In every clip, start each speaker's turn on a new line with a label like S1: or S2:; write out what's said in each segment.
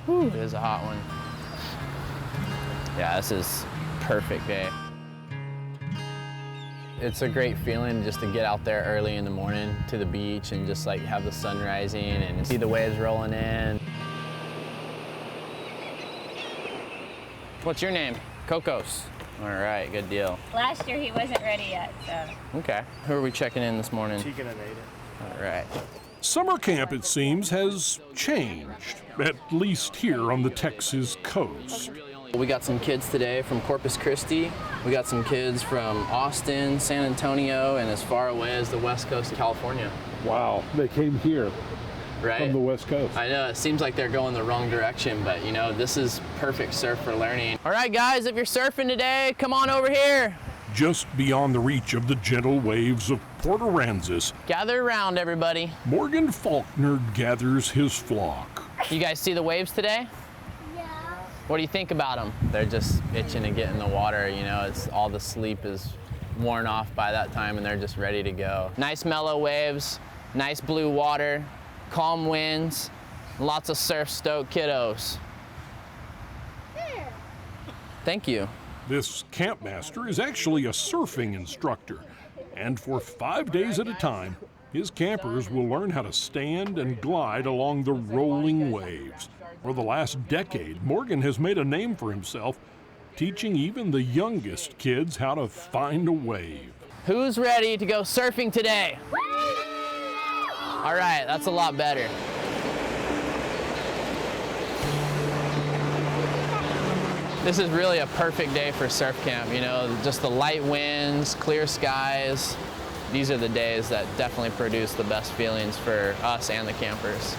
S1: Whew, it is a hot one. Yeah, this is perfect day. It's a great feeling just to get out there early in the morning to the beach and just like have the sun rising and see the waves rolling in. What's your name? Cocos. All right, good deal.
S2: Last year he wasn't ready yet, so.
S1: Okay. Who are we checking in this morning?
S3: Tegan and Aiden.
S1: All right.
S4: Summer camp, it seems, has changed, at least here on the Texas coast.
S1: We got some kids today from Corpus Christi. We got some kids from Austin, San Antonio, and as far away as the west coast of California.
S4: Wow, they came here
S1: Right.
S4: from the west coast.
S1: I know, it seems like they're going the wrong direction, but you know, this is perfect surf for learning. All right, guys, if you're surfing today, come on over here.
S4: Just beyond the reach of the gentle waves of Port Aransas,
S1: Gather around, everybody.
S4: Morgan Faulkner gathers his flock.
S1: You guys see the waves today?
S2: Yeah.
S1: What do you think about them? They're just itching to get in the water, you know, it's all the sleep is worn off by that time and they're just ready to go. Nice mellow waves, nice blue water, calm winds, lots of surf-stoked kiddos. Thank you.
S4: This campmaster is actually a surfing instructor, and for 5 days at a time, his campers will learn how to stand and glide along the rolling waves. For the last decade, Morgan has made a name for himself, teaching even the youngest kids how to find a wave.
S1: Who's ready to go surfing today? All right, that's a lot better. This is really a perfect day for surf camp, you know, just the light winds, clear skies. These are the days that definitely produce the best feelings for us and the campers.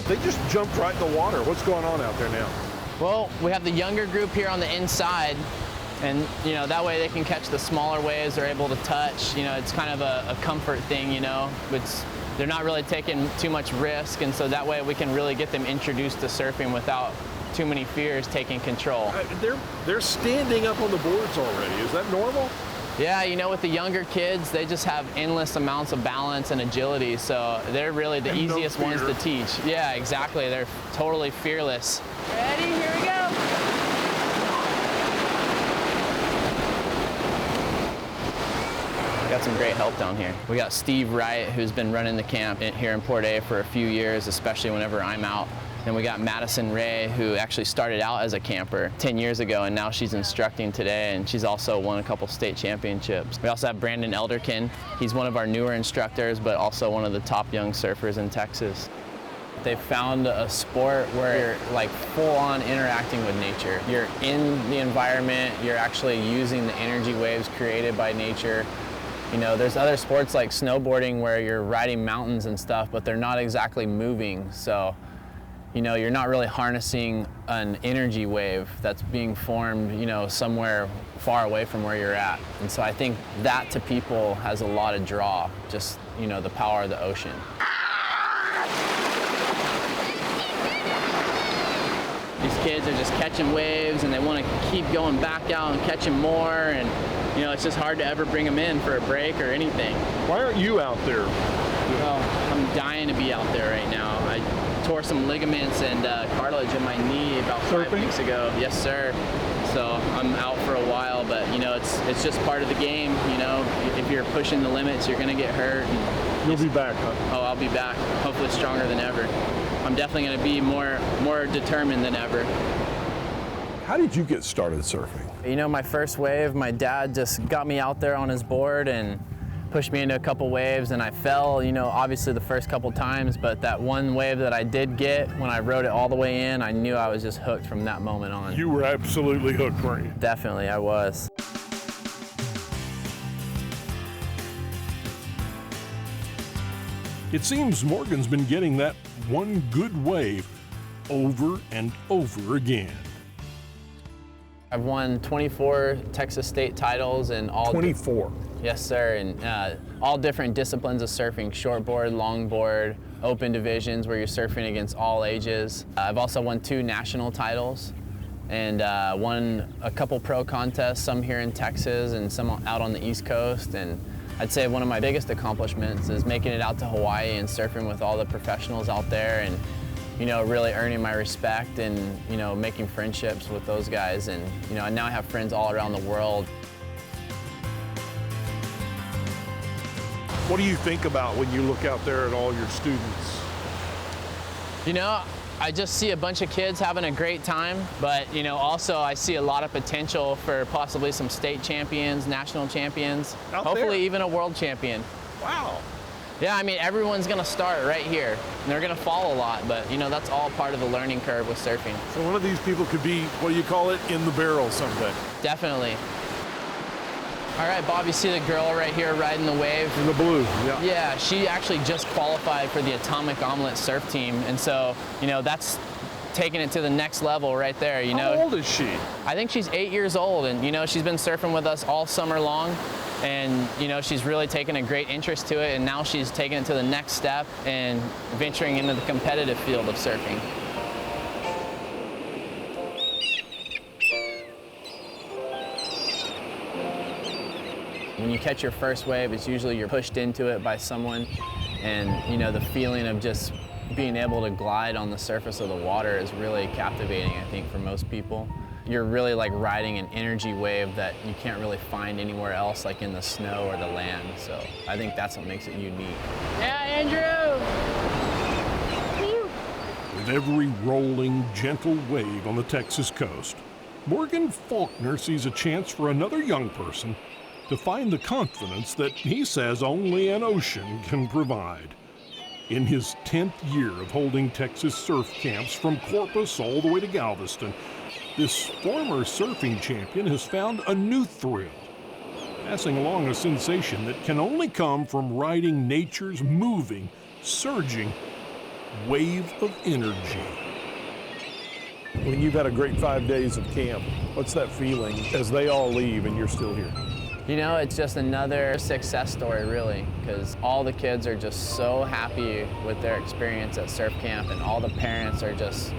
S3: They just jumped right in the water. What's going on out there now?
S1: Well, we have the younger group here on the inside, and you know, that way they can catch the smaller waves, they're able to touch. You know, it's kind of a comfort thing, you know. They're not really taking too much risk, and so that way we can really get them introduced to surfing without too many fears taking control.
S3: They're standing up on the boards already. Is that normal?
S1: Yeah, you know, with the younger kids, they just have endless amounts of balance and agility, so they're really the easiest ones to teach. Yeah, exactly. They're totally fearless. Ready? Here we go. Got some great help down here. We got Steve Wright, who's been running the camp here in Port A for a few years, especially whenever I'm out. Then we got Madison Ray, who actually started out as a camper 10 years ago, and now she's instructing today, and she's also won a couple state championships. We also have Brandon Elderkin. He's one of our newer instructors, but also one of the top young surfers in Texas. They found a sport where you're like full-on interacting with nature. You're in the environment, you're actually using the energy waves created by nature. You know, there's other sports like snowboarding where you're riding mountains and stuff, but they're not exactly moving. So, you know, you're not really harnessing an energy wave that's being formed, you know, somewhere far away from where you're at. And so I think that to people has a lot of draw, just, you know, the power of the ocean. These kids are just catching waves and they want to keep going back out and catching more, and you know, it's just hard to ever bring them in for a break or anything.
S3: Why aren't you out there?
S1: Well, I'm dying to be out there right now. I tore some ligaments and cartilage in my knee about 5 weeks ago. Yes, sir. So I'm out for a while, but you know, it's just part of the game. You know, if you're pushing the limits, you're gonna get hurt.
S3: You'll be back, huh?
S1: Oh, I'll be back, hopefully stronger than ever. I'm definitely gonna be more determined than ever.
S3: How did you get started surfing?
S1: You know, my first wave, my dad just got me out there on his board and pushed me into a couple waves, and I fell, you know, obviously the first couple times, but that one wave that I did get, when I rode it all the way in, I knew I was just hooked from that moment on.
S4: You were absolutely hooked, weren't you?
S1: Definitely, I was.
S4: It seems Morgan's been getting that one good wave over and over again.
S1: I've won 24 Texas state titles in all
S3: 24.
S1: Yes, sir, and all different disciplines of surfing: shortboard, longboard, open divisions where you're surfing against all ages. I've also won 2 national titles and won a couple pro contests, some here in Texas and some out on the East Coast. And I'd say one of my biggest accomplishments is making it out to Hawaii and surfing with all the professionals out there and, you know, really earning my respect and, you know, making friendships with those guys. And, you know, now I have friends all around the world.
S3: What do you think about when you look out there at all your students?
S1: You know, I just see a bunch of kids having a great time, but, you know, also I see a lot of potential for possibly some state champions, national champions, hopefully even a world champion.
S3: Wow.
S1: Yeah, I mean, everyone's gonna start right here, and they're gonna fall a lot, but, you know, that's all part of the learning curve with surfing.
S3: So one of these people could be, what do you call it, in the barrel someday?
S1: Definitely. All right, Bob, you see the girl right here riding the wave?
S3: In the blue, yeah.
S1: Yeah, she actually just qualified for the Atomic Omelet surf team, and so, you know, that's taking it to the next level right there, you know.
S3: How old is she?
S1: I think she's 8 years old, and, you know, she's been surfing with us all summer long, and, you know, she's really taken a great interest to it, and now she's taking it to the next step and venturing into the competitive field of surfing. When you catch your first wave, it's usually you're pushed into it by someone, and, you know, the feeling of just being able to glide on the surface of the water is really captivating, I think, for most people. You're really like riding an energy wave that you can't really find anywhere else, like in the snow or the land. So I think that's what makes it unique. Yeah, Andrew!
S4: With every rolling, gentle wave on the Texas coast, Morgan Faulkner sees a chance for another young person to find the confidence that he says only an ocean can provide. In his 10th year of holding Texas surf camps from Corpus all the way to Galveston, this former surfing champion has found a new thrill, passing along a sensation that can only come from riding nature's moving, surging wave of energy.
S3: When you've had a great 5 days of camp, what's that feeling as they all leave and you're still here?
S1: You know, it's just another success story, really, because all the kids are just so happy with their experience at surf camp, and all the parents are just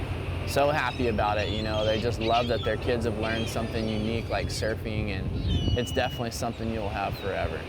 S1: so happy about it. You know, they just love that their kids have learned something unique like surfing, and it's definitely something you'll have forever.